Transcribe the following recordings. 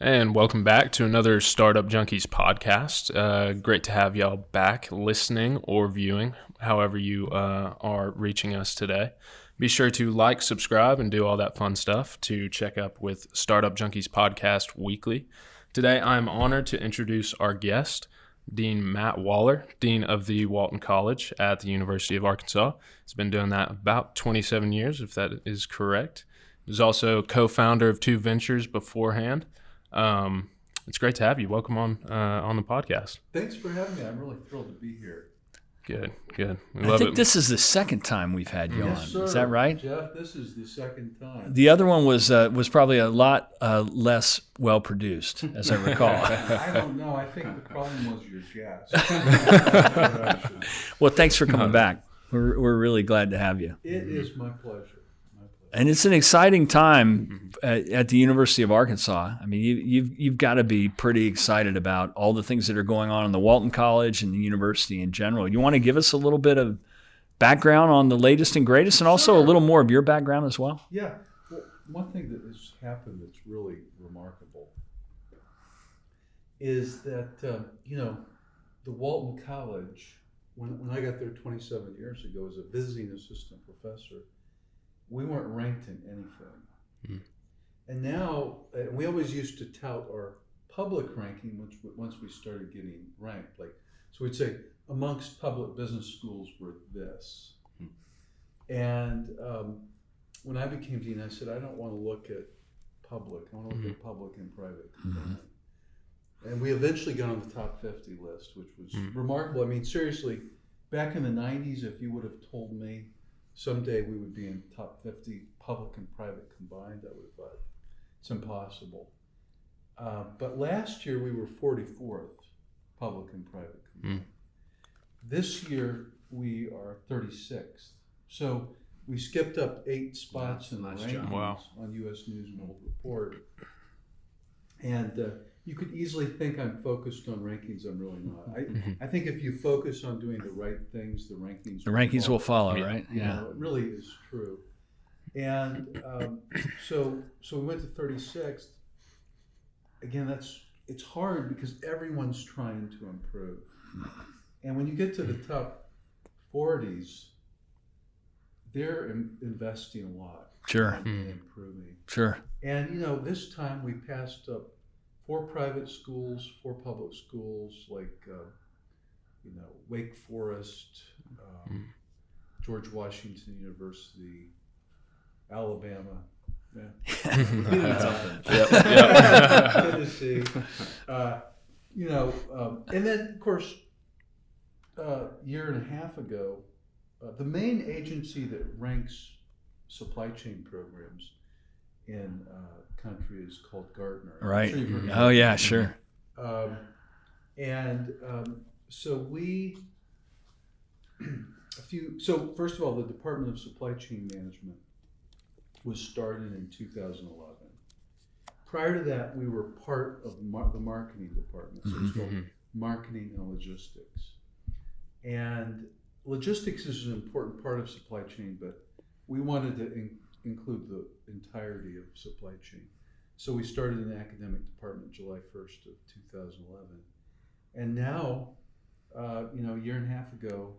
And welcome back to another Startup Junkies podcast. Great to have y'all back listening or viewing, however you are reaching us today. Be sure to like, subscribe, and do all that fun stuff to check up with Startup Junkies podcast weekly. Today, I'm honored to introduce our guest, Dean Matt Waller, Dean of the Walton College at the University of Arkansas. He's been doing that about 27 years, if that is correct. He's also co-founder of two ventures beforehand. It's great to have you. Welcome on the podcast. Thanks for having me. I'm really thrilled to be here. Good. I think this is the second time we've had you on. Sir. Is that right? Jeff, this is the second time. The other one was probably a lot less well produced, as I recall. I don't know. I think the problem was your guest. Well, thanks for coming back. We're really glad to have you. It is my pleasure. And it's an exciting time at the University of Arkansas. I mean, you've got to be pretty excited about all the things that are going on in the Walton College and the university in general. You want to give us a little bit of background on the latest and greatest, and also a little more of your background as well? Yeah. Well, one thing that has happened that's really remarkable is that, the Walton College, when I got there 27 years ago as a visiting assistant professor, we weren't ranked in anything. And now, we always used to tout our public ranking once we started getting ranked. So we'd say, amongst public business schools, we're this. And when I became dean, I said, I don't want to look at public. I want to look at public and private combined. And we eventually got on the top 50 list, which was remarkable. I mean, seriously, back in the 90s, if you would have told me someday we would be in top 50 public and private combined, I would have thought it's impossible. But last year we were 44th public and private combined. This year we are 36th. So we skipped up 8 spots in the rankings on U.S. News and World Report. And you could easily think I'm focused on rankings. I'm really not. I think if you focus on doing the right things, the rankings will follow, right? Yeah. It really is true. And so we went to 36th. Again, it's hard because everyone's trying to improve. And when you get to the top 40s, they're investing a lot. Sure. In improving. Sure. And this time we passed up 4 private schools, 4 public schools, like Wake Forest, George Washington University, Alabama, Tennessee, and then of course, a year and a half ago, the main agency that ranks supply chain programs in country is called Gartner. Right. I'm sure you've heard of Oh yeah, sure. So first of all, the Department of Supply Chain Management was started in 2011. Prior to that, we were part of the marketing department, so it's called Marketing and Logistics. And logistics is an important part of supply chain, but we wanted to include the entirety of supply chain. So we started in the academic department July 1st of 2011. And now, a year and a half ago,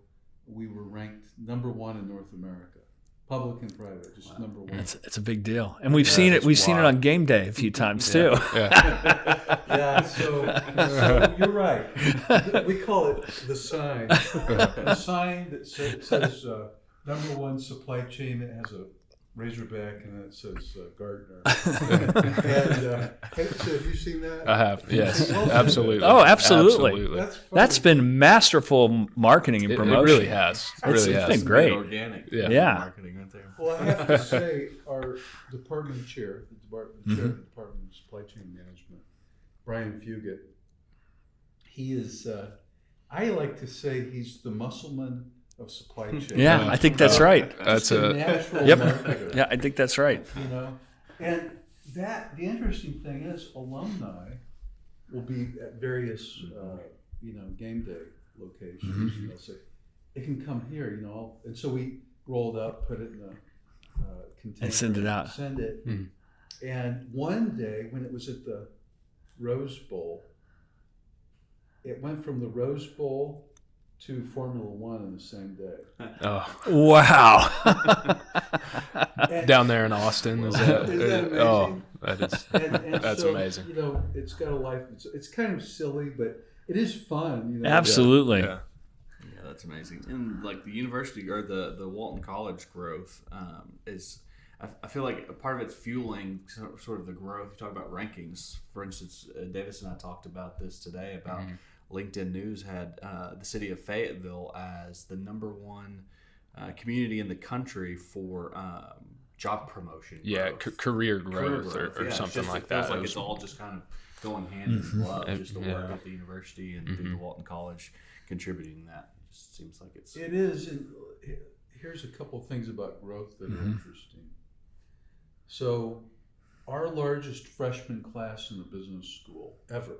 we were ranked number 1 in North America, public and private, just number 1. It's a big deal. And we've seen it. We've seen it on game day a few times too. Yeah, so you're right. We call it the sign. The sign that says number 1 supply chain, that has a Razorback, and then it says Gartner. And so have you seen that? I have, yes, absolutely. Oh, absolutely. That's been masterful marketing and promotion. It really has. It's been great. Organic. Yeah. Marketing right there. Well, I have to say, our department chair, the chair of the Department of Supply Chain Management, Brian Fugit, he is, I like to say he's the muscleman of supply chain. Yeah, I think that's right. That's a natural marketer. Yeah, I think that's right. And the interesting thing is, alumni will be at various, game day locations. They'll say, it can come here, and so we roll it up, put it in a container, and send it out. And one day when it was at the Rose Bowl. It went from the Rose Bowl to Formula One in the same day. Oh, Wow. down there in Austin, is that amazing? Oh, that is And that's so, amazing. It's got a life. It's kind of silly, but it is fun. Absolutely. Yeah. Yeah, that's amazing. And like the university or the Walton College growth is, I feel like a part of it's fueling sort of the growth. You talk about rankings, for instance. Davis and I talked about this today about LinkedIn News had the city of Fayetteville as the #1 community in the country for job promotion. Yeah, growth. career growth or Yeah, something like it that. feels like it's all just kind of going hand in glove, just the work Yeah. at the university and through the Walton College contributing to that. It just seems like it's... It is. And here's a couple of things about growth that are interesting. So, our largest freshman class in the business school ever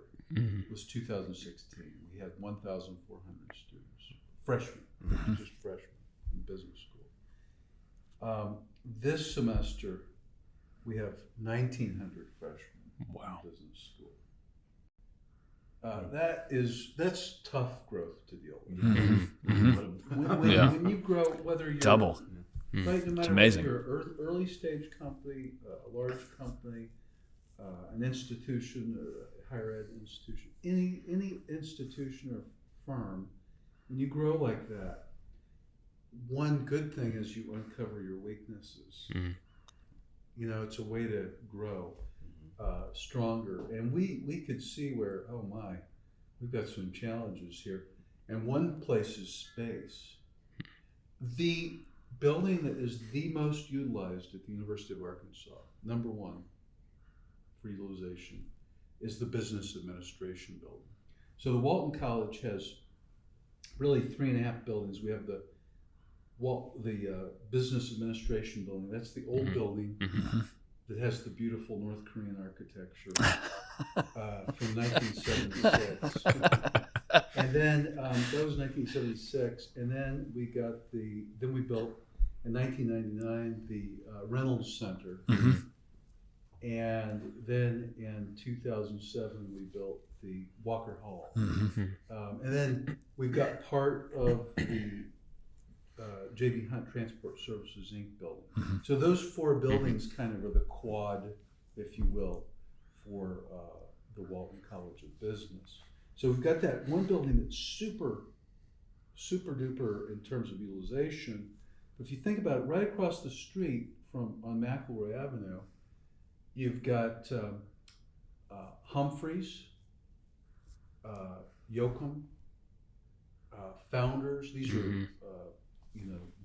was 2016. We had 1,400 students, freshmen, just freshmen in business school. This semester, we have 1,900 freshmen Wow. in business school. That's tough growth to deal with. Mm-hmm. When you grow, whether you're Double. right, no matter amazing. whether you're an early stage company, a large company, an institution, a higher ed institution, any institution or firm, when you grow like that, one good thing is you uncover your weaknesses. It's a way to grow stronger. And we could see where, oh my, we've got some challenges here. And one place is space. The building that is the most utilized at the University of Arkansas, #1 for utilization, is the Business Administration building. So the Walton College has really 3.5 buildings. We have the Business Administration building. That's the old building that has the beautiful North Korean architecture from 1976. And then that was 1976. And then we built in 1999 the Reynolds Center. And then in 2007 we built the Walker Hall. And then we've got part of the J.B. Hunt Transport Services Inc. building. So those 4 buildings kind of are the quad, if you will, for the Walton College of Business. So we've got that one building that's super, super duper in terms of utilization. But if you think about it, right across the street on McElroy Avenue, you've got Humphreys, Yoakum, Founders. These are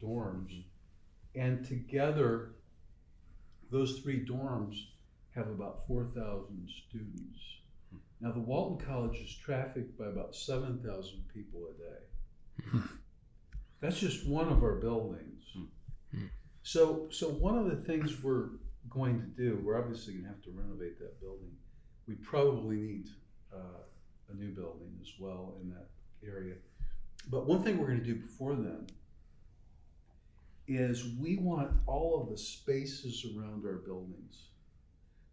dorms, and together those 3 dorms have about 4,000 students. Now the Walton College is trafficked by about 7,000 people a day. That's just one of our buildings. So one of the things we're going to do, we're obviously going to have to renovate that building. We probably need a new building as well in that area. But one thing we're going to do before then is we want all of the spaces around our buildings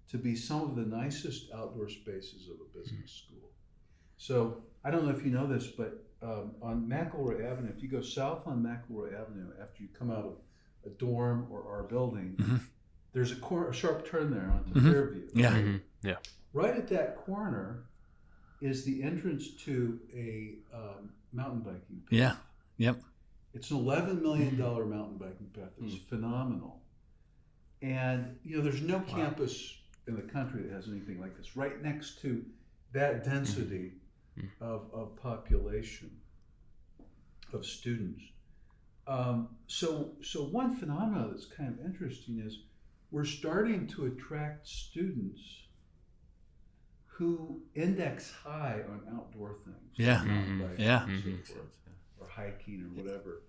to be some of the nicest outdoor spaces of a business school. So I don't know if you know this, but on McElroy Avenue, if you go south on McElroy Avenue after you come out of a dorm or our building, there's a sharp turn there onto Fairview. Yeah. Right at that corner is the entrance to a mountain biking path. Yeah. Yep. It's an $11 million mountain biking path. It's phenomenal. And, there's no campus in the country that has anything like this, right next to that density of population, of students. So one phenomenon that's kind of interesting is we're starting to attract students who index high on outdoor things. Yeah. Mountain biking Yeah. and so forth, or hiking or whatever.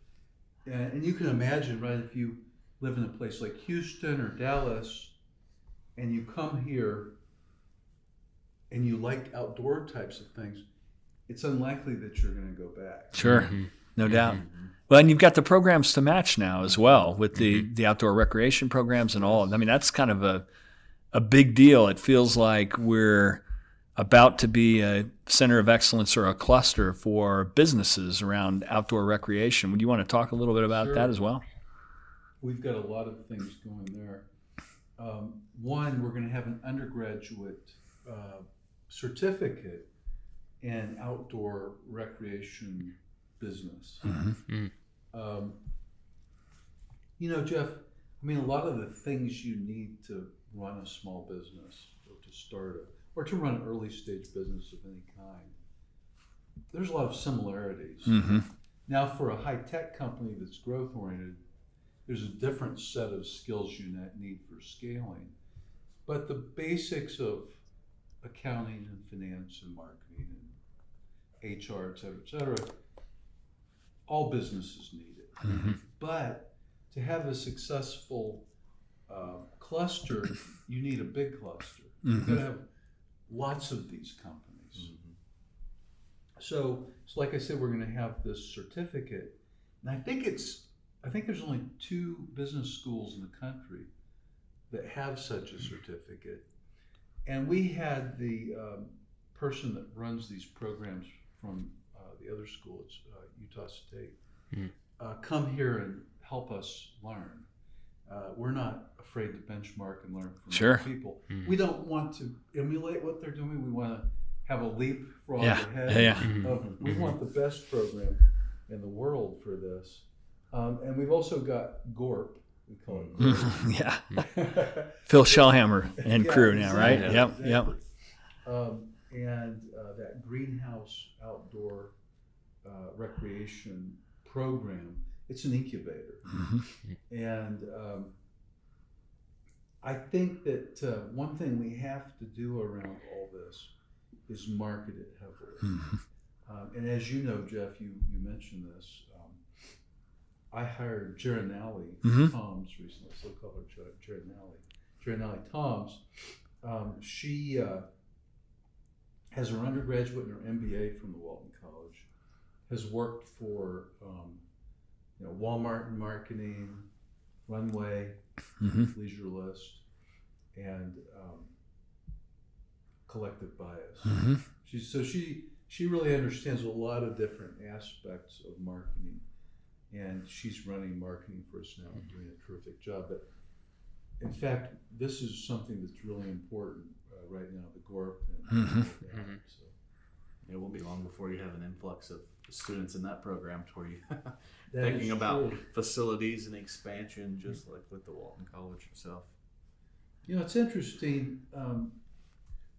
And you can imagine, right, if you live in a place like Houston or Dallas and you come here and you like outdoor types of things, it's unlikely that you're going to go back. Sure. No doubt. Well, and you've got the programs to match now as well with the outdoor recreation programs and all. I mean, that's kind of a big deal. It feels like we're about to be a center of excellence or a cluster for businesses around outdoor recreation. Would you want to talk a little bit about Sure. that as well? We've got a lot of things going there. One, we're going to have an undergraduate certificate in outdoor recreation business. Jeff, I mean, a lot of the things you need to run a small business or to start or to run an early stage business of any kind, there's a lot of similarities. Now, for a high-tech company that's growth-oriented, there's a different set of skills you need for scaling. But the basics of accounting and finance and marketing and HR, et cetera, all businesses need it. But to have a successful cluster, you need a big cluster. You've got to have lots of these companies. So like I said, we're going to have this certificate, and I think there's only 2 business schools in the country that have such a certificate. And we had the person that runs these programs from the other school, it's Utah State, come here and help us learn. We're not afraid to benchmark and learn from other people. We don't want to emulate what they're doing. We want to have a leapfrog ahead. We want the best program in the world for this. And we've also got GORP. We call it GORP. Phil Shellhammer and crew now, right? Exactly. Yep. And that greenhouse outdoor recreation program, it's an incubator. And I think that one thing we have to do around all this is market it heavily. And as you know, Jeff, you mentioned this. I hired Geronelli Toms recently, so call her Geronelli Toms. She has her undergraduate and her MBA from the Walton College, has worked for Walmart in marketing, Runway, Leisure List, and Collective Bias. She really understands a lot of different aspects of marketing, and she's running marketing for us now and doing a terrific job. But in fact, this is something that's really important right now, the GORP. So. It won't be long before you have an influx of students in that program to where you That thinking is about true. facilities and expansion, just like with the Walton College itself. It's interesting.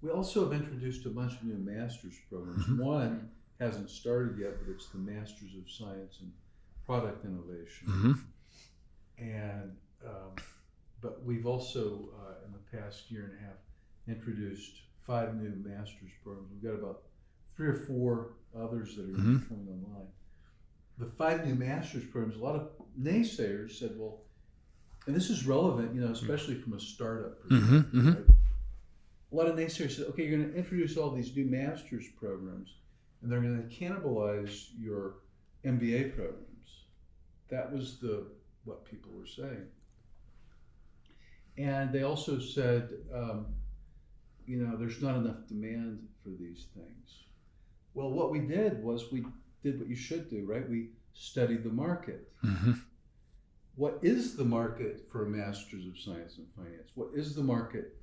We also have introduced a bunch of new master's programs. One hasn't started yet, but it's the Masters of Science and Product Innovation. And but we've also in the past year and a half introduced 5 new master's programs. We've got about 3 or 4 others that are going to be coming online. The 5 new master's programs, a lot of naysayers said, well, and this is relevant, especially from a startup perspective, right? A lot of naysayers said, okay, you're going to introduce all these new master's programs, and they're going to cannibalize your MBA programs. That was what people were saying. And they also said, there's not enough demand for these things. Well, what we did was we did what you should do, right? We studied the market. What is the market for a Master's of Science in Finance? What is the market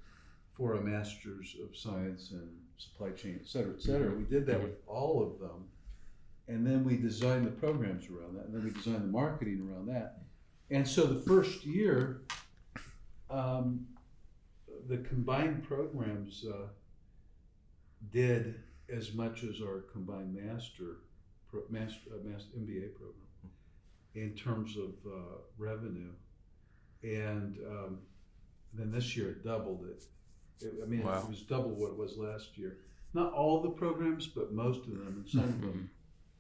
for a Master's of Science in Supply Chain, et cetera, et cetera? We did that with all of them. And then we designed the programs around that. And then we designed the marketing around that. And so the first year, the combined programs did as much as our combined MBA program in terms of revenue. And then this year it doubled it. It was double what it was last year. Not all of the programs, but most of them, and some of them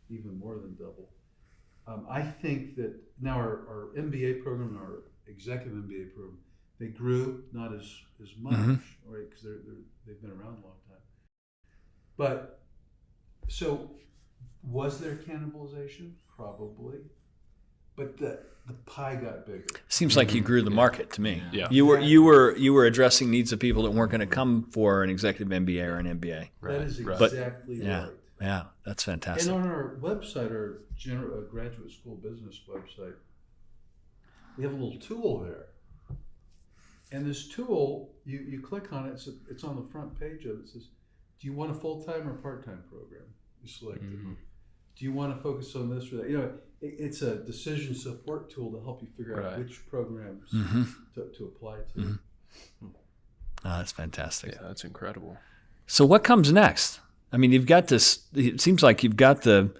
even more than double. I think that now our MBA program and our executive MBA program, they grew not as much, right? Because they've been around a long time. But so, was there cannibalization? Probably. but the pie got bigger. Seems like you grew the market to me. Yeah. You were addressing needs of people that weren't going to come for an executive MBA or an MBA. That is Right. exactly Yeah. right. Yeah, that's fantastic. And on our website, our graduate school business website, we have a little tool there. And this tool, you click on it, it's on the front page of it. It says, do you want a full-time or part-time program? You select it. Do you want to focus on this or that? You know, it's a decision support tool to help you figure out Right. which programs to apply to. Oh, that's fantastic. Yeah, that's incredible. So what comes next? I mean, you've got this, it seems like you've got the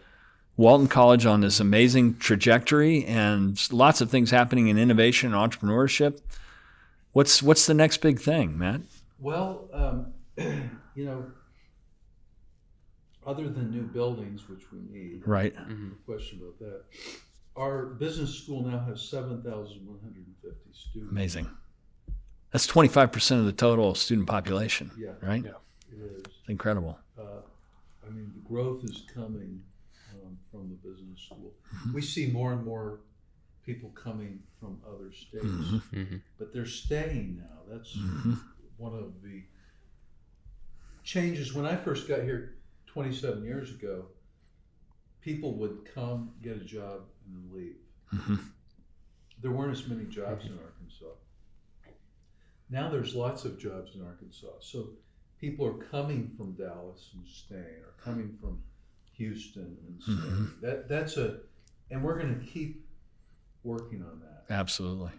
Walton College on this amazing trajectory and lots of things happening in innovation and entrepreneurship. What's the next big thing, Matt? Well, you know, other than new buildings, which we need, Right. no question about that, our business school now has 7,150 students. Amazing. That's 25% of the total student population, Yeah, right? Yeah. it is. It's incredible. I mean, the growth is coming from the business school. We see more and more people coming from other states, but they're staying now. That's one of the changes. When I first got here 27 years ago, people would come, get a job, and then leave. There weren't as many jobs in Arkansas. Now there's lots of jobs in Arkansas. So people are coming from Dallas and staying, or coming from Houston and staying. And we're going to keep working on that. Absolutely.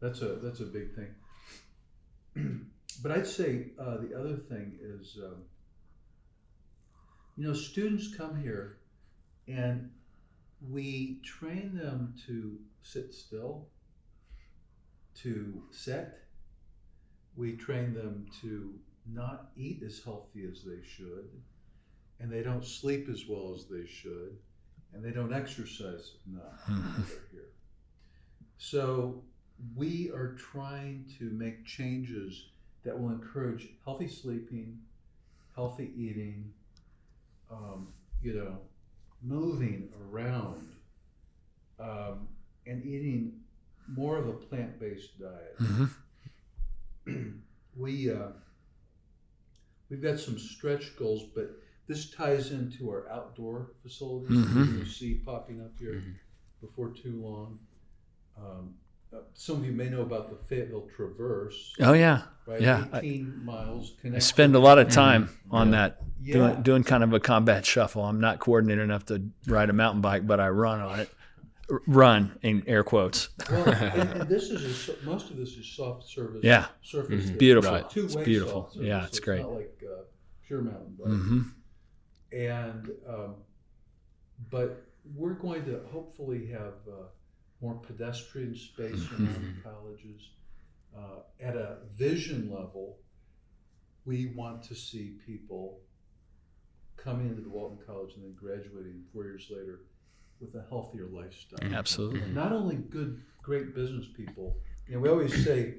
That's a big thing. But I'd say the other thing is, you know, students come here and we train them to sit still, to sit. We train them to not eat as healthy as they should, and they don't sleep as well as they should, and they don't exercise enough when they're here. So we are trying to make changes that will encourage healthy sleeping, healthy eating, you know, moving around, and eating more of a plant-based diet. We've got some stretch goals, but this ties into our outdoor facilities that you see popping up here before too long. Some of you may know about the Fayetteville Traverse. Oh, yeah. Right? Yeah. 18 miles. I spend a lot of time on that, Yeah. doing kind of a combat shuffle. I'm not coordinated enough to ride a mountain bike, but I run on it. Run, in air quotes. Well, and this is most of this is soft surface. Yeah. Surface. It's beautiful. Right. Two-way It's beautiful. soft surface, Yeah, so it's great. not like pure mountain bike. And but we're going to hopefully have more pedestrian space around the colleges. At a vision level, we want to see people coming into the Walton College and then graduating 4 years later with a healthier lifestyle. Absolutely. Not only great business people. You know, we always say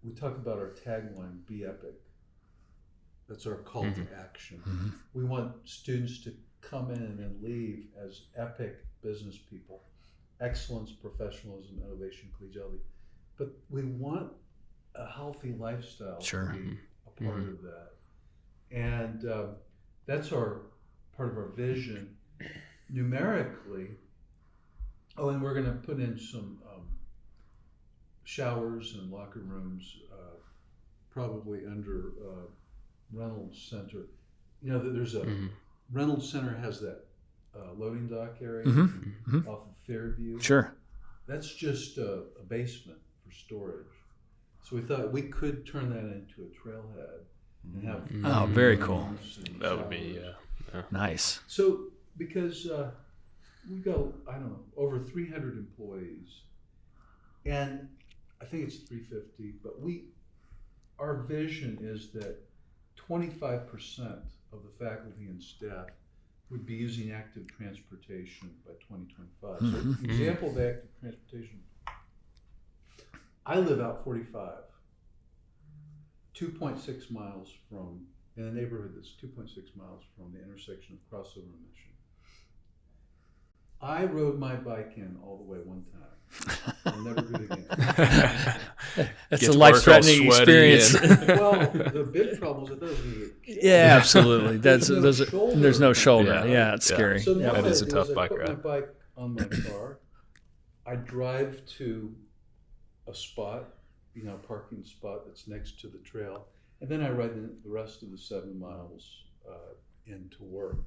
we talk about our tagline, "Be epic." That's our call to action. We want students to come in and then leave as epic business people. Excellence, professionalism, innovation, collegiality. But we want a healthy lifestyle Sure. to be a part of that. And that's part of our vision. Numerically, and we're going to put in some showers and locker rooms, probably under Reynolds Center. You know, there's a Reynolds Center has that loading dock area off of Fairview. Sure. That's just a basement for storage. So we thought we could turn that into a trailhead and have. Oh, very cool. That would be Nice. So because we go, I don't know, over 300 employees, and I think it's 350, but our vision is that 25% of the faculty and staff would be using active transportation by 2025. So an example of active transportation, I live out 45, 2.6 miles from, in a neighborhood that's 2.6 miles from the intersection of Crossover and Mission. I rode my bike in all the way one time. I'll never do it again. That's Get a to work all life-threatening sweaty experience. Well, the big trouble is that those you get killed. Yeah, absolutely. There's no shoulder. Yeah. Yeah, it's Yeah. scary. So now That what is I a do tough is I bike put my ride. bike on my car. I drive to a spot, parking spot that's next to the trail, and then I ride the rest of the 7 miles into work.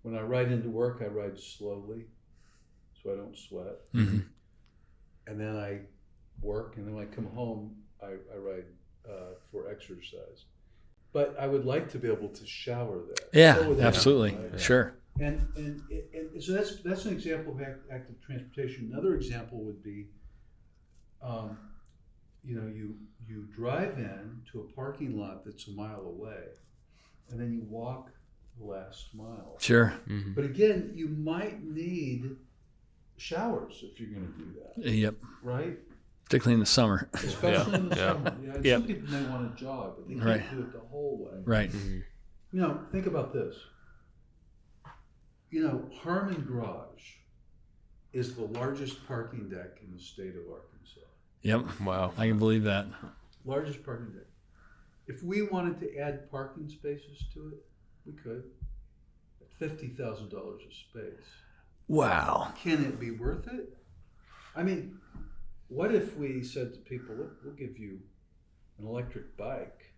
When I ride into work, I ride slowly, so I don't sweat. Mm-hmm. And then I work, and then when I come home, I ride for exercise. But I would like to be able to shower there. Yeah, So would absolutely. everyone, right? Sure. And so that's an example of active transportation. Another example would be, you drive in to a parking lot that's a mile away, and then you walk the last mile. Sure. Mhm. But again, you might need showers if you're going to do that, Yep. right? Particularly in the summer. Especially in the Yeah. summer. Yeah, and Yep. some people may want to jog, but they can't Right. do it the whole way. Right. Mhm. Think about this. Harmon Garage is the largest parking deck in the state of Arkansas. Yep. Wow. I can believe that. Largest parking deck. If we wanted to add parking spaces to it, we could. At $50,000 a space. Wow. Can it be worth it? I mean, what if we said to people, look, we'll give you an electric bike.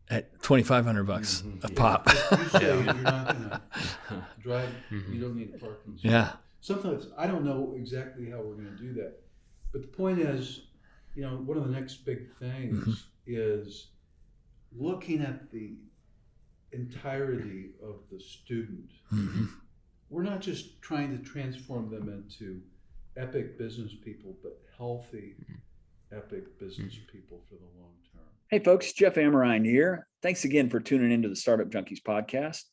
At $2,500 a pop. If you say you're not going to drive, you don't need a parking space. Yeah. Sometimes, I don't know exactly how we're going to do that. But the point is, one of the next big things is looking at the entirety of the student. Mm-hmm. We're not just trying to transform them into epic business people, but healthy, epic business people for the long term. Hey folks, Jeff Amerine here. Thanks again for tuning into the Startup Junkies podcast.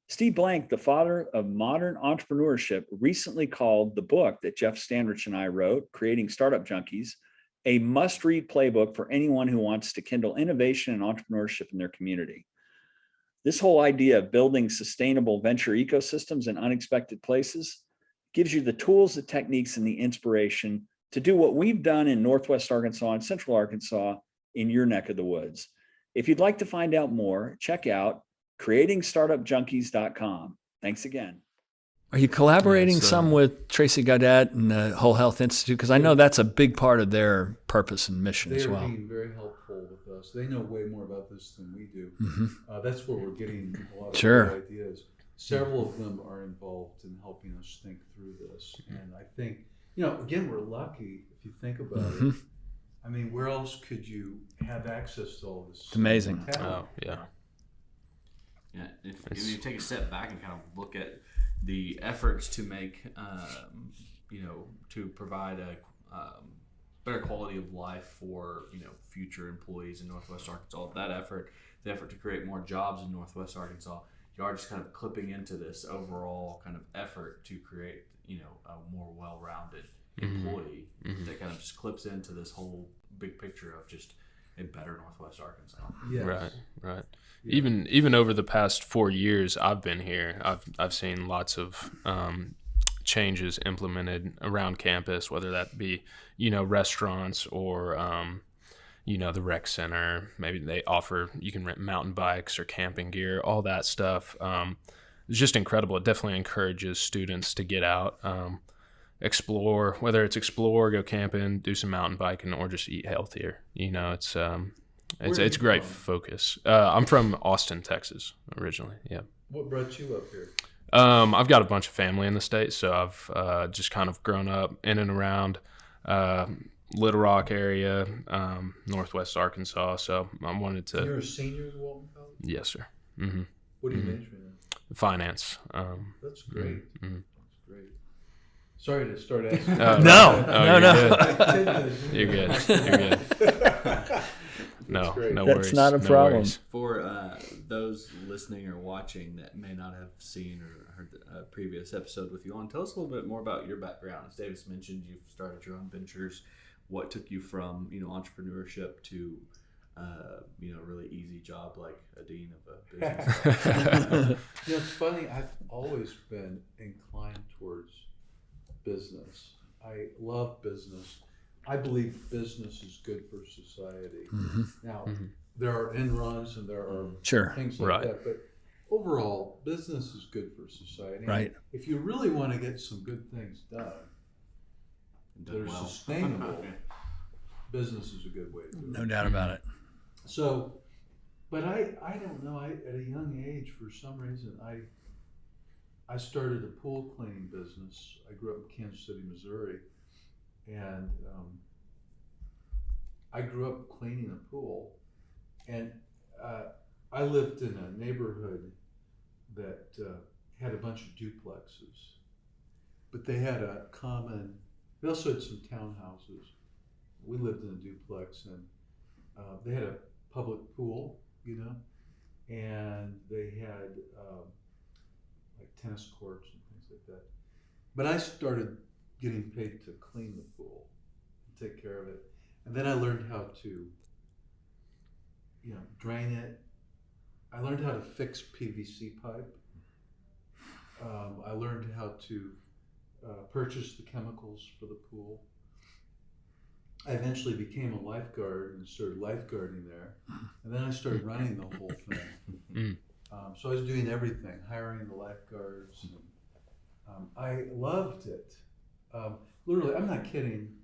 Steve Blank, the father of modern entrepreneurship, recently called the book that Jeff Standrich and I wrote, Creating Startup Junkies, a must-read playbook for anyone who wants to kindle innovation and entrepreneurship in their community. This whole idea of building sustainable venture ecosystems in unexpected places gives you the tools, the techniques, and the inspiration to do what we've done in Northwest Arkansas and Central Arkansas in your neck of the woods. If you'd like to find out more, check out creatingstartupjunkies.com. Thanks again. Are you collaborating some with Tracy Gaudet and the Whole Health Institute? Because I know that's a big part of their purpose and mission as well. They're being very helpful with us. They know way more about this than we do. That's where we're getting a lot of good ideas. Several of them are involved in helping us think through this. And I think, again, we're lucky if you think about it. I mean, where else could you have access to all this? It's amazing. talent? Oh, yeah. Yeah, if you take a step back and kind of look at the efforts to make, to provide a better quality of life for, future employees in Northwest Arkansas, the effort to create more jobs in Northwest Arkansas, you are just kind of clipping into this overall kind of effort to create, a more well-rounded employee that kind of just clips into this whole big picture of just a better Northwest Arkansas. Yes. Right. Yeah. Even over the past 4 years I've been here, I've seen lots of changes implemented around campus, whether that be restaurants or the rec center. Maybe you can rent mountain bikes or camping gear, all that stuff. It's just incredible. It definitely encourages students to get out, explore, whether it's go camping, do some mountain biking, or just eat healthier. It's great focus. I'm from Austin, Texas, originally. Yeah. What brought you up here? I've got a bunch of family in the state, so I've just kind of grown up in and around Little Rock area, Northwest Arkansas. So I wanted to. You're a senior at Walton College? Yes, sir. What are you majoring in? Finance. That's great. That's great. Sorry to start asking. No. You're good. You're good. No worries. That's not a no problem. worries. For those listening or watching that may not have seen or heard a previous episode with you on, tell us a little bit more about your background. As Davis mentioned, you've started your own ventures. What took you from entrepreneurship to a really easy job like a dean of a business? It's funny. I've always been inclined towards business. I love business. I believe business is good for society. Now, there are end runs and there are things like that, but overall, business is good for society. Right. And if you really want to get some good things done that are sustainable, business is a good way to do it. No doubt about it. So, but I don't know, at a young age, for some reason, I started a pool cleaning business. I grew up in Kansas City, Missouri, and I grew up cleaning a pool, and I lived in a neighborhood that had a bunch of duplexes, but they had they also had some townhouses. We lived in a duplex, and they had a public pool, and they had like tennis courts and things like that. But I started getting paid to clean the pool and take care of it. And then I learned how to, drain it. I learned how to fix PVC pipe. I learned how to purchase the chemicals for the pool. I eventually became a lifeguard and started lifeguarding there. And then I started running the whole thing. So I was doing everything, hiring the lifeguards. And, I loved it. Literally, I'm not kidding.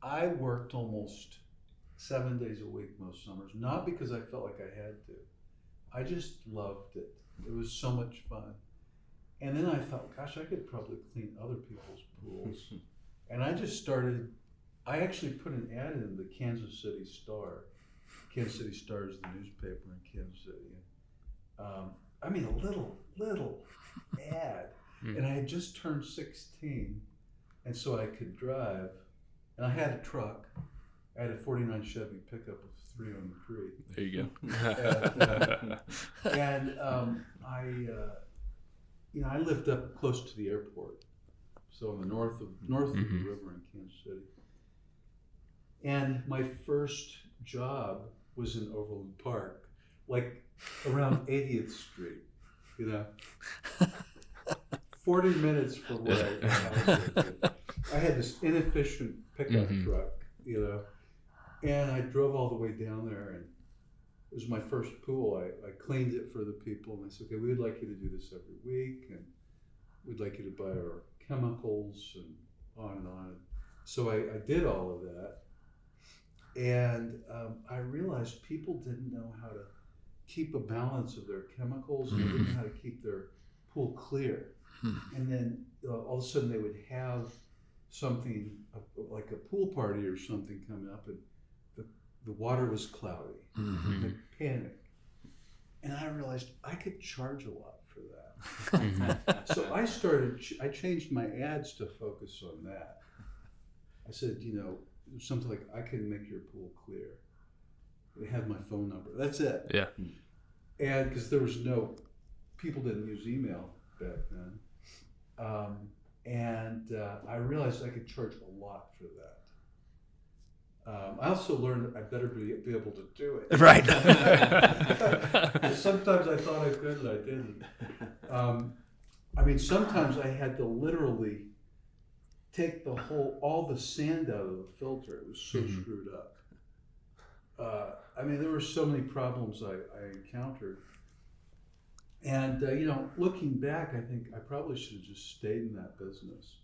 I worked almost 7 days a week most summers, not because I felt like I had to. I just loved it. It was so much fun. And then I thought, gosh, I could probably clean other people's pools. And I actually put an ad in the Kansas City Star. Kansas City Star is the newspaper in Kansas City. I mean, a little ad. And I had just turned 16, and so I could drive. And I had a truck. I had a 49 Chevy pickup with 3 on the tree. There you go. And I lived up close to the airport, so on the north of the river in Kansas City. And my first job was in Overland Park, like around 80th Street, 40 minutes from where I was. I had this inefficient pickup truck, and I drove all the way down there, and it was my first pool. I cleaned it for the people, and I said, okay, we would like you to do this every week, and we'd like you to buy our chemicals, and on and on. So I did all of that, and I realized people didn't know how to keep a balance of their chemicals, and they didn't know how to keep their pool clear. And then all of a sudden they would have something like a pool party or something coming up, and the water was cloudy. They'd panic. And I realized I could charge a lot for that. So I changed my ads to focus on that. I said, something like, I can make your pool clear. They had my phone number. That's it. Yeah. And because people didn't use email back then. I realized I could charge a lot for that. I also learned I better be able to do it. Right. Sometimes I thought I could, and I didn't. Sometimes I had to literally take all the sand out of the filter. It was so screwed up. There were so many problems I encountered. And, looking back, I think I probably should have just stayed in that business,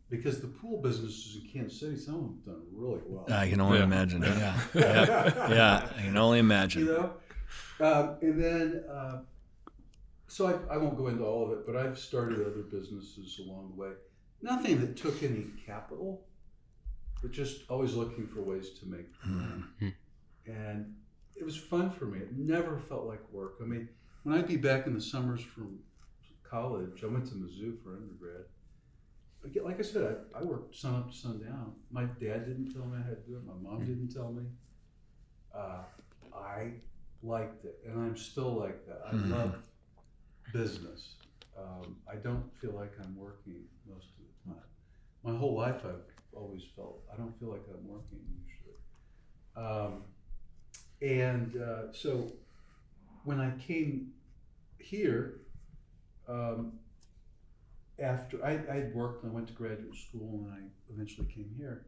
because the pool businesses in Kansas City, some of them have done really well. I can only imagine. Yeah, I can only imagine. And then, so I won't go into all of it, but I've started other businesses along the way. Nothing that took any capital, but just always looking for ways to make money. And it was fun for me. It never felt like work. When I'd be back in the summers from college, I went to Mizzou for undergrad. But like I said, I worked sun up to sundown. My dad didn't tell me I had to do it. My mom didn't tell me. I liked it, and I'm still like that. I love business. I don't feel like I'm working most of the time. My whole life I've always felt I don't feel like I'm working usually. So when I came here, after I'd worked and I went to graduate school and I eventually came here.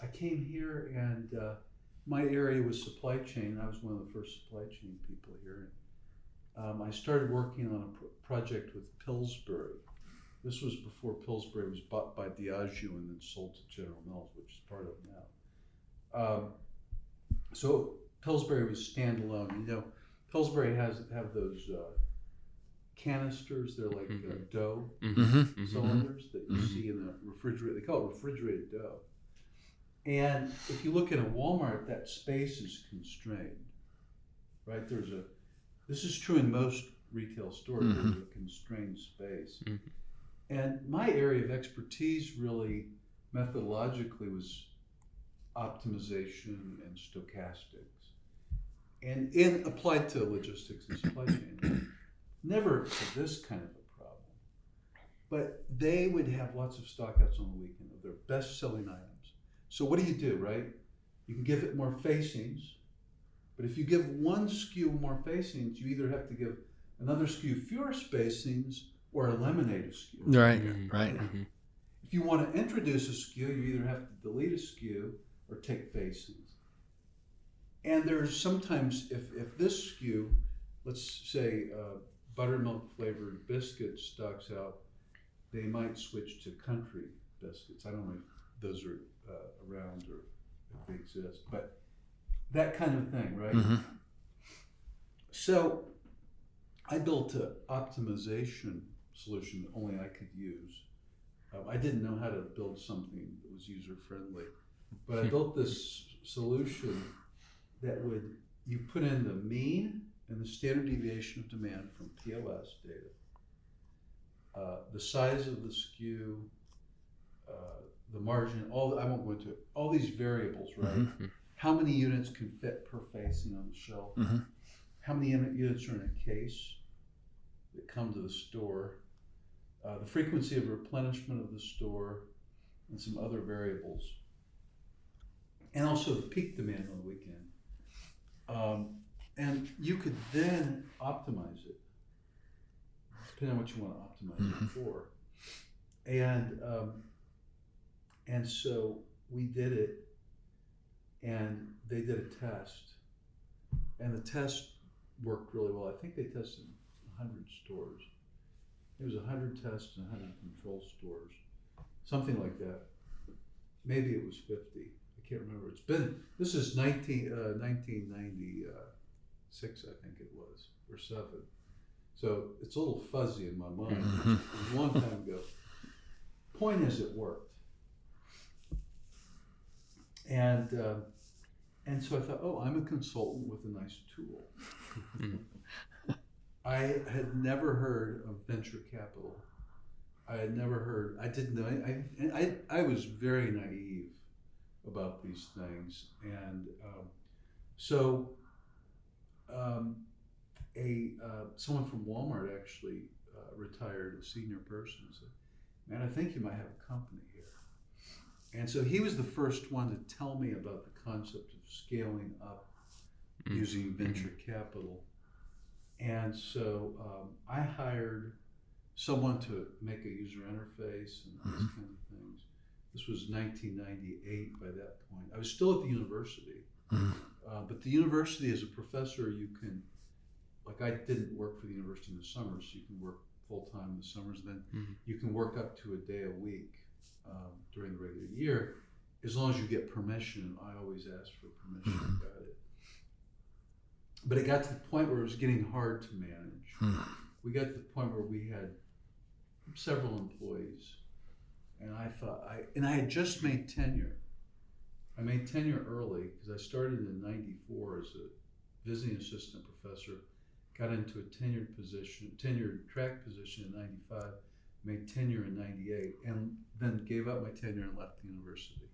I came here and my area was supply chain. I was one of the first supply chain people here. I started working on a project with Pillsbury. This was before Pillsbury was bought by Diageo and then sold to General Mills, which is part of it now. So Pillsbury was standalone. You know, Pillsbury have those canisters. They're like dough cylinders that you see in the refrigerator. They call it refrigerated dough. And if you look at a Walmart, that space is constrained, right? This is true in most retail stores. There's a constrained space. And my area of expertise really methodologically was optimization and stochastics, and applied to logistics and supply chain. Never to this kind of a problem, but they would have lots of stockouts on the weekend of their best-selling items. So what do, right? You can give it more facings, but if you give one SKU more facings, you either have to give another SKU fewer facings or eliminate a SKU. Right. If you want to introduce a SKU, you either have to delete a SKU or take facings. And there's sometimes, if this SKU, let's say buttermilk flavored biscuit stocks out, they might switch to country biscuits. I don't know if those are around or if they exist, but that kind of thing, right? So I built an optimization solution that only I could use. I didn't know how to build something that was user-friendly, but I built this solution that you put in the mean and the standard deviation of demand from POS data, the size of the SKU, the margin, I won't go into it, all these variables, right? How many units can fit per facing on the shelf? How many units are in a case that come to the store? The frequency of replenishment of the store, and some other variables. And also the peak demand on the weekend. And you could then optimize it, depending on what you want to optimize it for. And so we did it, and they did a test, and the test worked really well. I think they tested 100 stores. It was 100 tests and 100 control stores, something like that. Maybe it was 50. I can't remember. This is 1996, I think it was, or 7. So it's a little fuzzy in my mind. It was a long time ago. Point is, it worked. And so I thought, I'm a consultant with a nice tool. I had never heard of venture capital. I had never heard. I didn't know. I was very naive about these things, and so someone from Walmart actually retired, a senior person, said, "Man, I think you might have a company here." And so he was the first one to tell me about the concept of scaling up using venture capital. And so I hired someone to make a user interface and these kind of things. This was 1998 by that point. I was still at the university, but the university as a professor, you can, like I didn't work for the university in the summers, so you can work full-time in the summers, and then you can work up to a day a week during the regular year, as long as you get permission. I always asked for permission, I got it. But it got to the point where it was getting hard to manage. We got to the point where we had several employees, and I thought, I had just made tenure. I made tenure early because I started in '94 as a visiting assistant professor, got into a tenured track position in '95, made tenure in '98, and then gave up my tenure and left the university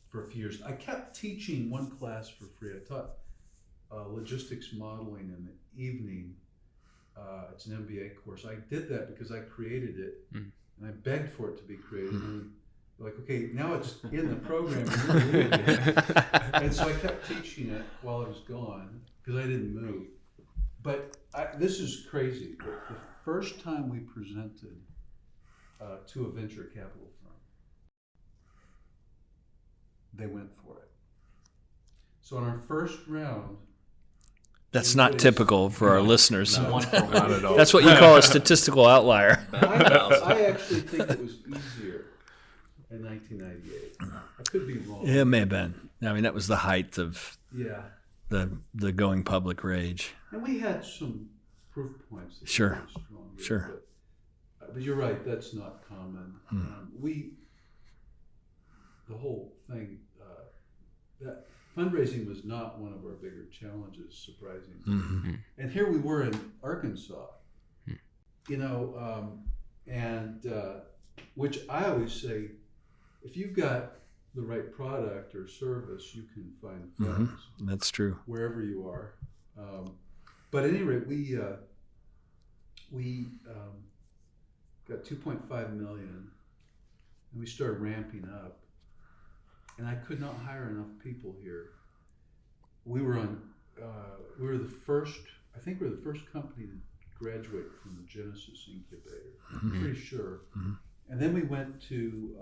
for a few years. I kept teaching one class for free. I taught logistics modeling in the evening. It's an MBA course. I did that because I created it, and I begged for it to be created. And like, okay, now it's in the program. And so I kept teaching it while I was gone because I didn't move. But this is crazy. The first time we presented to a venture capital firm. They went for it. So in our first round, That's not typical for our listeners. Not at all. That's what you call a statistical outlier. I actually think it was easier in 1998. I could be wrong. Yeah, it may have been. I mean, that was the height of Yeah. the going public rage. And we had some proof points. That Sure. were really strong here, Sure. But you're right, that's not common. The whole thing, that fundraising was not one of our bigger challenges, surprisingly. Mm-hmm. And here we were in Arkansas, which I always say, if you've got the right product or service, you can find funds That's true. wherever you are. But at any rate, we got 2.5 million, and we started ramping up. And I could not hire enough people here. We were the first company to graduate from the Genesis incubator. I'm pretty sure. And then we went to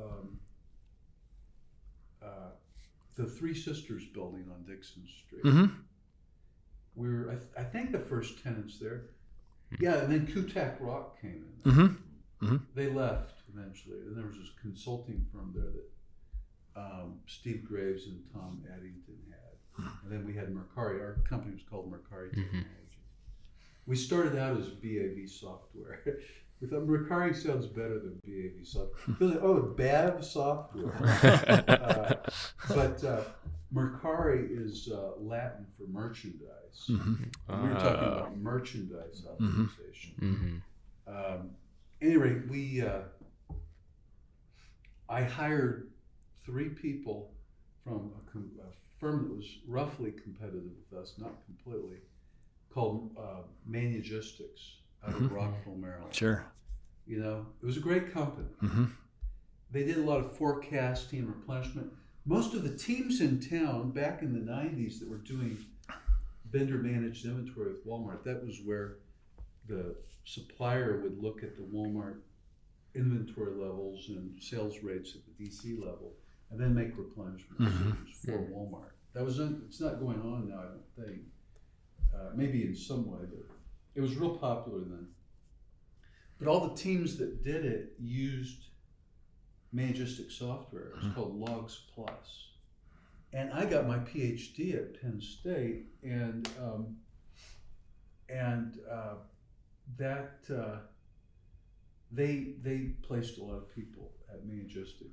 the Three Sisters building on Dixon Street. We were, I think, the first tenants there. Yeah, and then Kutak Rock came in. They left eventually, and there was this consulting firm there that Steve Graves and Tom Addington had. And then we had Mercari. Our company was called Mercari Technology. We started out as BAV software. We thought Mercari sounds better than BAV software. It was like, BAV software. But Mercari is Latin for merchandise. We were talking about merchandise optimization. Anyway, I hired 3 people from a firm that was roughly competitive with us, not completely, called Manugistics out of Rockville, Maryland. Sure. It was a great company. They did a lot of forecasting and replenishment. Most of the teams in town back in the 90s that were doing vendor managed inventory with Walmart, that was where the supplier would look at the Walmart inventory levels and sales rates at the DC level, and then make replenishment decisions for Walmart. It's not going on now, I don't think. Maybe in some way, but it was real popular then. But all the teams that did it used Manugistic software. It was called Logs Plus. And I got my PhD at Penn State, and they placed a lot of people at Manugistic.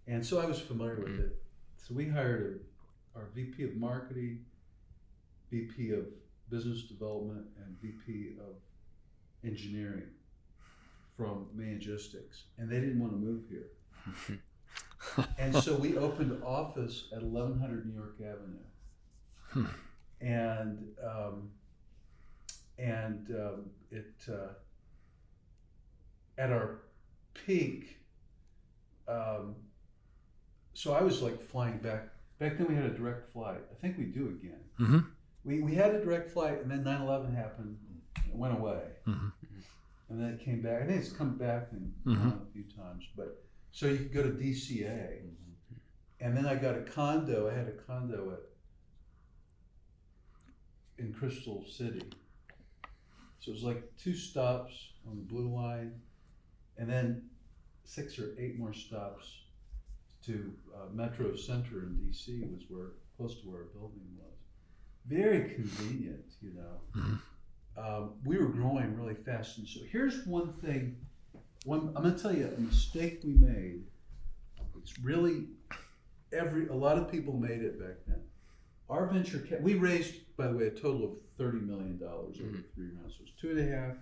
And so I was familiar with it. So we hired our VP of Marketing, VP of Business Development, and VP of Engineering from Manugistics, and they didn't want to move here. And so we opened an office at 1100 New York Avenue. And at our peak, so I was like flying back. Back then we had a direct flight. I think we do again. We had a direct flight, and then 9/11 happened. It went away. And then it came back. I think it's come back a few times. But so you could go to DCA. And then I got a condo. I had a condo in Crystal City. So it was like 2 stops on the Blue Line, and then 6 or 8 more stops to Metro Center in DC was close to where our building was. Very convenient, we were growing really fast. And so here's one thing, I'm gonna tell you a mistake we made. It's really, a lot of people made it back then. Our venture we raised, by the way, a total of $30 million over 3 rounds. So it was 2.5,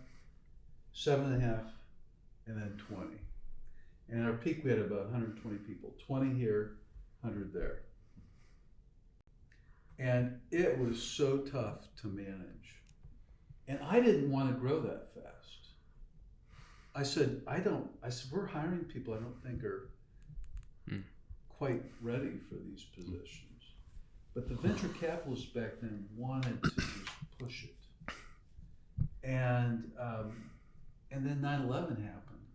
7.5, and then 20. And at our peak, we had about 120 people, 20 here, 100 there. And it was so tough to manage. And I didn't want to grow that fast. I said, we're hiring people I don't think are quite ready for these positions. But the venture capitalists back then wanted to just push it. And then 9/11 happened.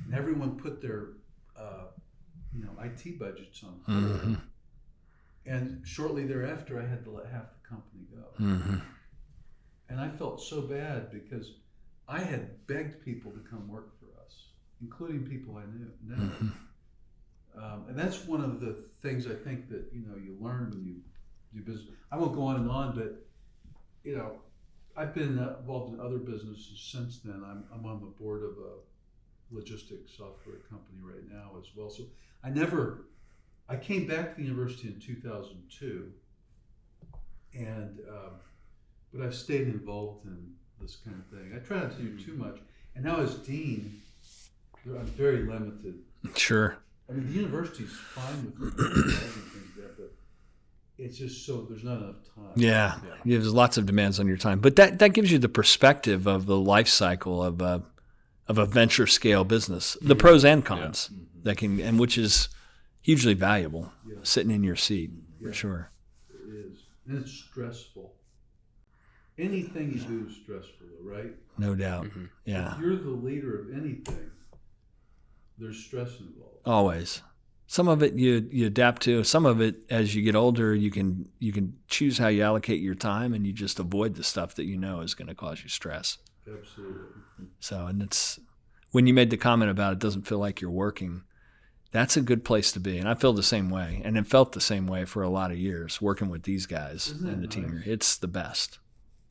and everyone put their IT budgets on hold. And shortly thereafter, I had to let half the company go. And I felt so bad because I had begged people to come work for us, including people I knew. And that's one of the things I think that you learn when you do business. I won't go on, but I've been involved in other businesses since then. I'm on the board of a logistics software company right now as well. So I came back to the university in 2002, and but I've stayed involved in this kind of thing. I try not to do too much. And now as dean, I'm very limited. Sure. I mean, the university's fine with me and things like that, but it's just so there's not enough time. Yeah. There's lots of demands on your time, but that gives you the perspective of the life cycle of a venture scale business, the pros and cons which is hugely valuable. Sitting in your seat for sure. It is, and it's stressful. Anything you do is stressful, right? No doubt. Yeah. If you're the leader of anything, there's stress involved. Always. Some of it you adapt to. Some of it, as you get older, you can choose how you allocate your time, and you just avoid the stuff that is going to cause you stress. Absolutely. So, and it's when you made the comment about it doesn't feel like you're working. That's a good place to be, and I feel the same way, and it felt the same way for a lot of years working with these guys and the team here. It's the best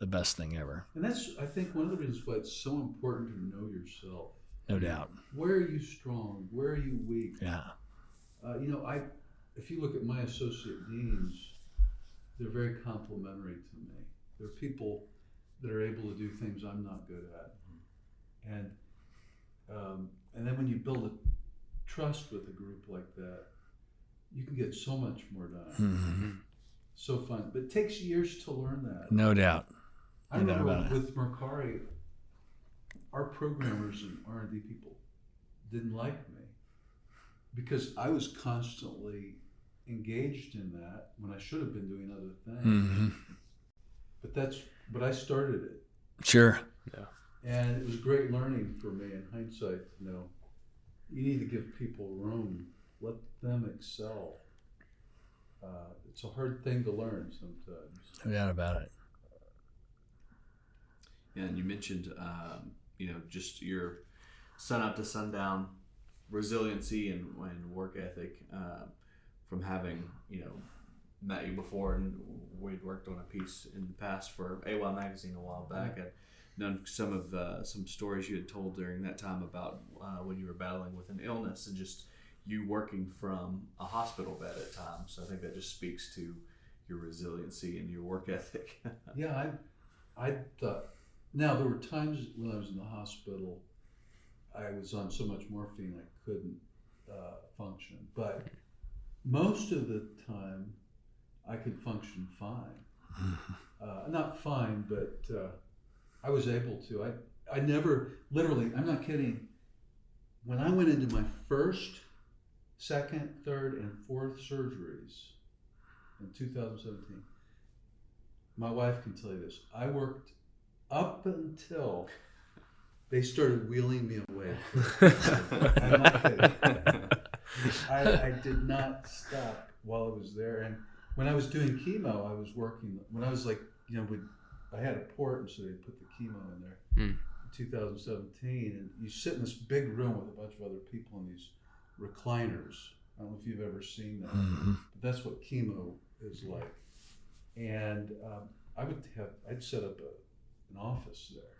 thing ever. And that's, I think, one of the reasons why it's so important to know yourself. No doubt. Where are you strong? Where are you weak? Yeah. If you look at my associate deans, they're very complimentary to me. They're people that are able to do things I'm not good at, and then when you build a trust with a group like that, you can get so much more done. So fun, but it takes years to learn that. No doubt. I remember with Mercari, our programmers and R&D people didn't like me because I was constantly engaged in that when I should have been doing other things. But I started it. Sure. Yeah. And it was great learning for me in hindsight to know you need to give people room, let them excel. It's a hard thing to learn sometimes. No doubt about it. Yeah, and you mentioned, just your sun up to sundown resiliency and work ethic from having, met you before, and we'd worked on a piece in the past for AWA magazine a while back. I'd known some stories you had told during that time about when you were battling with an illness and just you working from a hospital bed at times. So I think that just speaks to your resiliency and your work ethic. Yeah, I thought. Now there were times when I was in the hospital, I was on so much morphine I couldn't function, but most of the time I could function fine. Not fine, but I was able to. I never, literally, I'm not kidding, when I went into my first, second, third, and fourth surgeries in 2017, my wife can tell you this, I worked up until they started wheeling me away. I'm not kidding. I did not stop while I was there. And when I was doing chemo, I was working, when I was like, I had a port, and so they put the chemo in there in 2017. And you sit in this big room with a bunch of other people in these recliners. I don't know if you've ever seen that, but that's what chemo is like. And I'd set up an office there.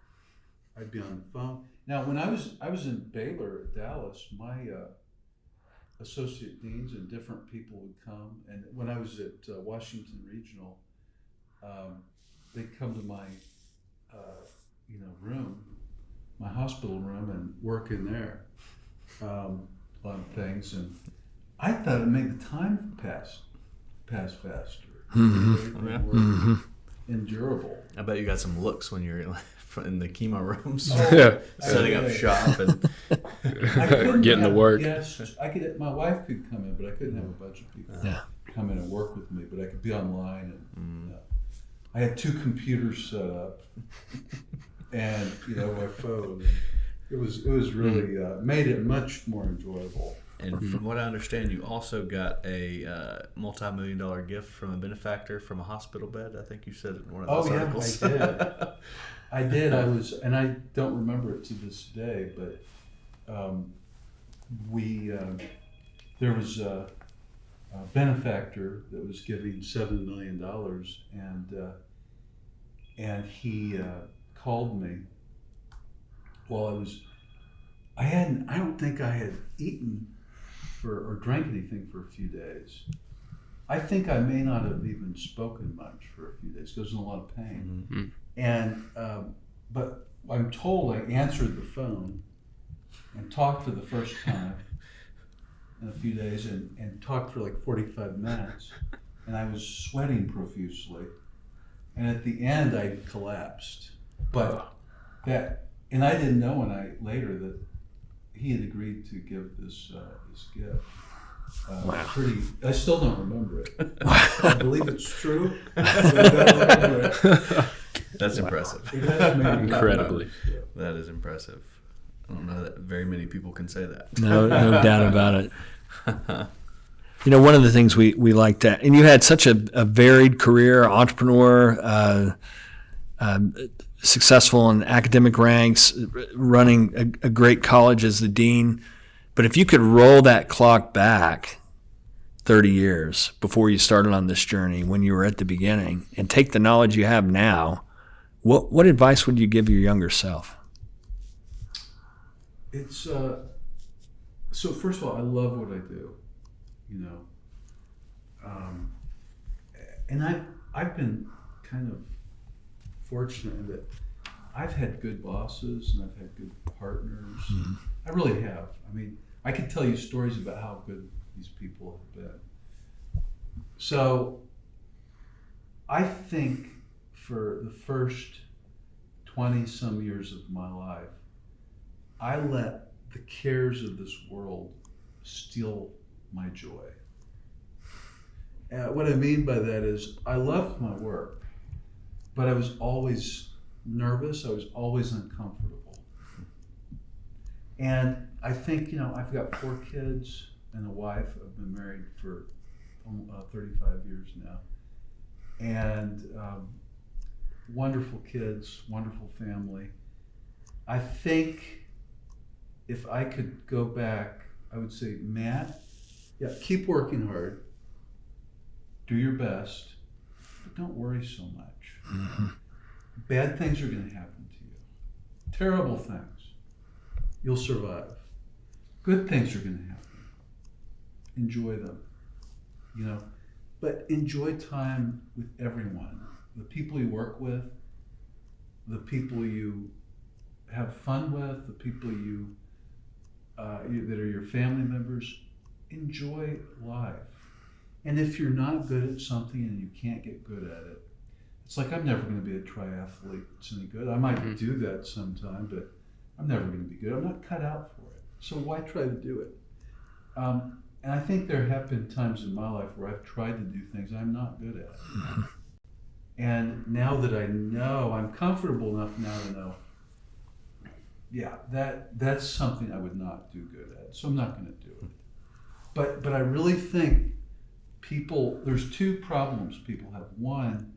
I'd be on the phone. Now, when I was in Baylor at Dallas, my associate deans and different people would come. And when I was at Washington Regional, they'd come to my room, my hospital room, and work in there on things. And I thought it made the time pass faster. Endurable. I bet you got some looks when you're in the chemo rooms, Yeah. setting up shop and getting to work. Yes, my wife could come in, but I couldn't have a bunch of people come in and work with me. But I could be online, and I had 2 computers set up, and my phone. It was really made it much more enjoyable. And from what I understand, you also got a multi-million-dollar gift from a benefactor from a hospital bed. I think you said it in one of those articles. I did. I did. And I don't remember it to this day, but there was a benefactor that was giving $7 million, and he called me while I don't think I had eaten or drank anything for a few days. I think I may not have even spoken much for a few days because I was in a lot of pain. Mm-hmm. And but I'm told I answered the phone and talked for the first time in a few days and talked for like 45 minutes, and I was sweating profusely. And at the end, I collapsed. But and I didn't know later that he had agreed to give this gift. Wow. I still don't remember it. I believe it's true. But I don't remember it. That's impressive. It has made me Incredibly. laugh. That is impressive. I don't know that very many people can say that. No doubt about it. One of the things we like to, and you had such a varied career, entrepreneur, successful in academic ranks, running a great college as the dean. But if you could roll that clock back 30 years before you started on this journey, when you were at the beginning, and take the knowledge you have now, what advice would you give your younger self? It's so first of all, I love what I do, and I've been kind of fortunate in that I've had good bosses and I've had good partners. Mm-hmm. I really have. I mean, I could tell you stories about how good these people have been. So I think for the first 20 some years of my life, I let the cares of this world steal my joy. What I mean by that is I loved my work, but I was always nervous. I was always uncomfortable. And I think, I've got 4 kids and a wife. I've been married for 35 years now. And wonderful kids, wonderful family. I think if I could go back, I would say, Matt, keep working hard, do your best, but don't worry so much. Mm-hmm. Bad things are going to happen to you. Terrible things. You'll survive. Good things are going to happen. Enjoy them. But enjoy time with everyone. The people you work with, the people you have fun with, the people that are your family members. Enjoy life. And if you're not good at something and you can't get good at it, it's like I'm never going to be a triathlete that's any good. I might do that sometime, but I'm never going to be good. I'm not cut out for it. So why try to do it? And I think there have been times in my life where I've tried to do things I'm not good at. And now that I know, I'm comfortable enough now to know, that's something I would not do good at. So I'm not going to do it. But I really think there's 2 problems people have. One,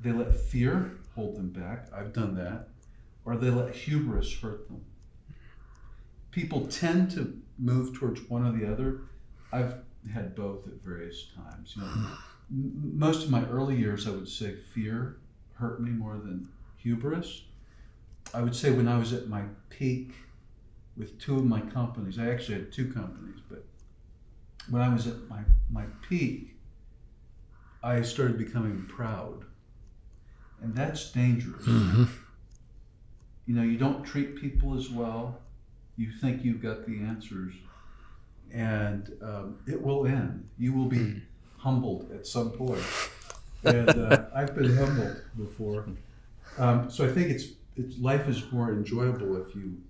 they let fear hold them back. I've done that. Or they let hubris hurt them. People tend to move towards one or the other. I've had both at various times. Most of my early years, I would say fear hurt me more than hubris. I would say when I was at my peak with 2 of my companies, I actually had 2 companies, but when I was at my peak, I started becoming proud. And that's dangerous. Mm-hmm. You don't treat people as well. You think you've got the answers, and it will end. You will be humbled at some point. And I've been humbled before. So I think life is more enjoyable if you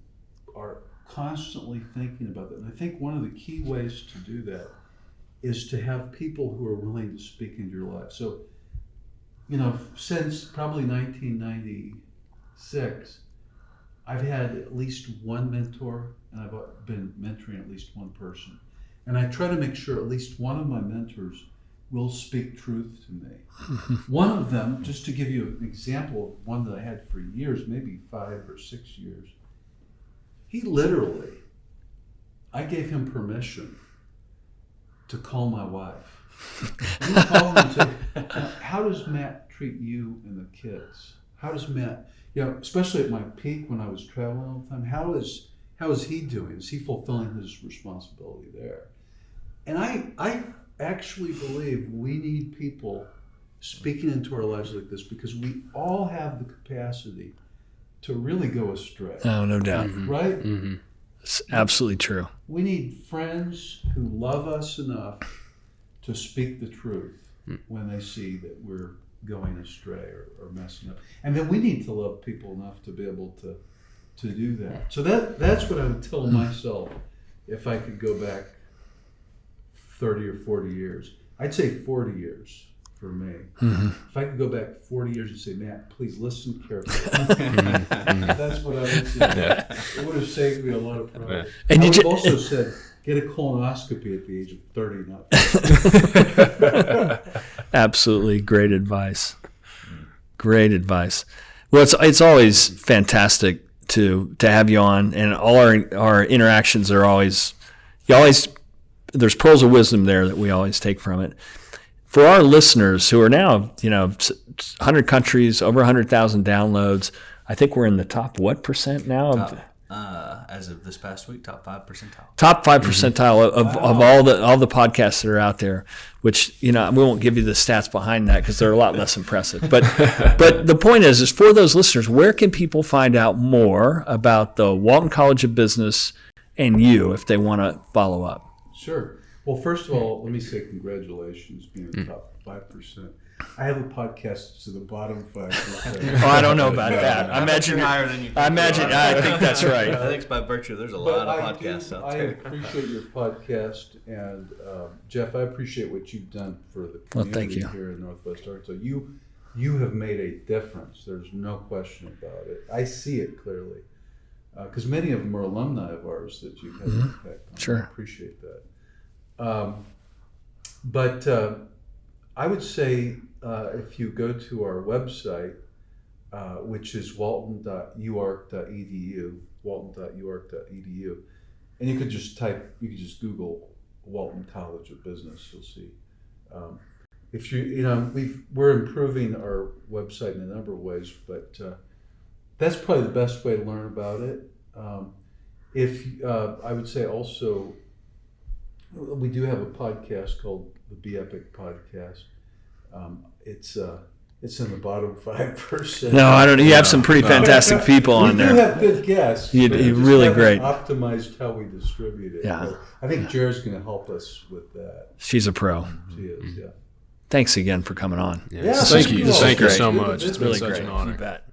are constantly thinking about that. And I think one of the key ways to do that is to have people who are willing to speak into your life. So, since probably 1996, I've had at least one mentor, and I've been mentoring at least one person. And I try to make sure at least one of my mentors will speak truth to me. One of them, just to give you an example of one that I had for years, maybe 5 or 6 years, he literally, I gave him permission to call my wife. He called and said, how does Matt treat you and the kids? How does Matt, especially at my peak when I was traveling all the time, how is he doing? Is he fulfilling his responsibility there? And I actually believe we need people speaking into our lives like this, because we all have the capacity to really go astray. Oh, no doubt. Right? Mm-hmm. It's absolutely true. We need friends who love us enough to speak the truth when they see that we're going astray or messing up. And then we need to love people enough to be able to do that. So that's what I would tell myself if I could go back 30 or 40 years. I'd say 40 years for me. If I could go back 40 years and say, Matt, please listen carefully. That's what I would say. It would have saved me a lot of problems. And I would have also said, get a colonoscopy at the age of 30, not 40. Absolutely. Great advice. Great advice. Well, it's always fantastic to have you on, and all our interactions are always, there's pearls of wisdom there that we always take from it. For our listeners who are now, 100 countries, over 100,000 downloads, I think we're in the top what percent now? As of this past week, top 5 percentile. Top 5 percentile of all the podcasts that are out there, which, we won't give you the stats behind that because they're a lot less impressive. But the point is for those listeners, where can people find out more about the Walton College of Business and you if they want to follow up? Sure. Well, first of all, let me say congratulations being in the top 5%. I have a podcast that's to the bottom 5%. I don't know about that. I imagine higher than you. I think that's right. I think it's by virtue. There's a lot of podcasts out there. I appreciate your podcast, and Jeff, I appreciate what you've done for the community here in Northwest Arkansas. You have made a difference. There's no question about it. I see it clearly, because many of them are alumni of ours that you've had an impact on. Sure. I appreciate that. But I would say if you go to our website, which is walton.uark.edu, walton.uark.edu, and you could just Google Walton College of Business, you'll see. If we're improving our website in a number of ways, but that's probably the best way to learn about it. I would say also, we do have a podcast called the Be Epic Podcast. It's in the bottom 5%. No, I don't. You have some pretty fantastic people on there. We do have good guests. You're really great. Optimized how we distribute it. Yeah. But I think Jared's going to help us with that. She's a pro. She is. Yeah. Thanks again for coming on. Yeah. Thank you. Thank you so Good much. It's been Really such great. an honor. You bet.